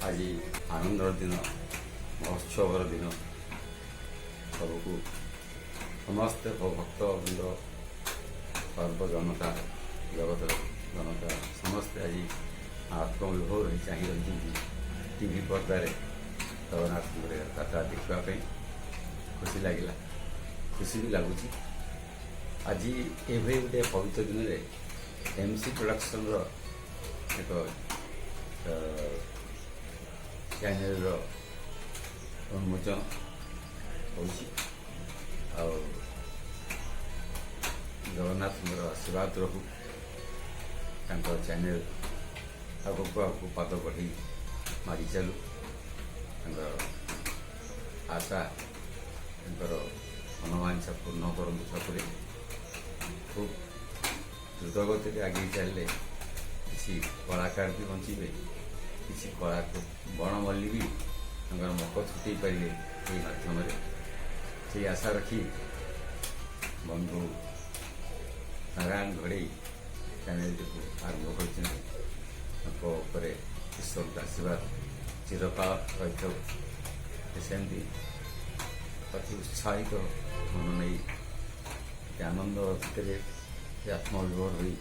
ଆଜି ଆନନ୍ଦର ଦିନ, ମହୋତ୍ସବର ଦିନ। ସବୁକୁ ସମସ୍ତେ ଭକ୍ତବୃନ୍ଦ, ସର୍ବ ଜନତା, ଜଗତର ଜନତା ସମସ୍ତେ ଆଜି ଆତ୍ମବିଭୋର ହୋଇ ଚାହିଁ ରହିଛନ୍ତି ଟିଭି ପର୍ଦ୍ଦାରେ ଜଗନ୍ନାଥଙ୍କର ଯାତ୍ରା ଦେଖିବା ପାଇଁ। ଖୁସି ଲାଗିଲା, ଖୁସି ବି ଲାଗୁଛି। ଆଜି ଏଭଳି ଗୋଟିଏ ପବିତ୍ର ଦିନରେ MC ପ୍ରଡକ୍ସନର ଏକ ଚ୍ୟାନେଲର ଉନ୍ମୋଚନ ହେଉଛି। ଆଉ ଜଗନ୍ନାଥଙ୍କର ଆଶୀର୍ବାଦ ରହୁ, ତାଙ୍କ ଚ୍ୟାନେଲ ଆଗକୁ ଆଗକୁ ପାଦ ବଢ଼େଇ ମାଡ଼ି ଚାଲୁ। ତାଙ୍କର ଆଶା, ତାଙ୍କର ମନୋବାଞ୍ଛା ପୂର୍ଣ୍ଣ କରନ୍ତୁ। ସବୁରେ ଖୁବ୍ ଦ୍ରୁତଗତିରେ ଆଗେଇ ଚାଲିଲେ କିଛି କଳାକାର ବି ବଞ୍ଚିବେ, କିଛି କଳାକୁ ବଣମଲ୍ଲୀ ବି ତାଙ୍କର ମକ ଛୁଟେଇ ପାରିବେ ଏହି ମାଧ୍ୟମରେ। ସେହି ଆଶା ରଖି ବନ୍ଧୁ ନାରାୟଣ ଘଡ଼େଇ ଚ୍ୟାନେଲଟିକୁ ଆରମ୍ଭ କରିଛନ୍ତି। ତାଙ୍କ ଉପରେ ଈଶ୍ୱରଙ୍କ ଆଶୀର୍ବାଦ ଚିରକାଳ ରହିଥାଉ। ସେମିତି ଅତି ଉତ୍ସାହିତ ମନ ନେଇ ଆନନ୍ଦ ଭିତରେ ଆତ୍ମବିଭୋର ହୋଇ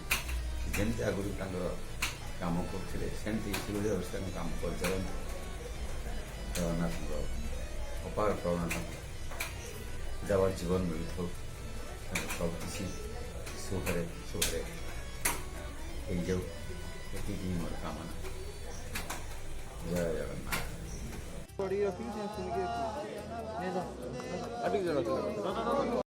ଯେମିତି ଆଗରୁ ତାଙ୍କର କାମ କରୁଥିଲେ ସେମିତି ସେଭଳି ଭାବରେ ତାଙ୍କ କାମ କରିଚାଲନ୍ତି। ଜଗନ୍ନାଥଙ୍କ ଅପାର କରୁଣା ତାଙ୍କୁ ଯାବତ ଜୀବନ ମିଳୁଥାଉ। ତାଙ୍କ ସବୁକିଛି ସୁଖରେ ହେଇଯାଉ, ଏତିକି ମୋର କାମନା। ଜୟ ଜଗନ୍ନାଥ।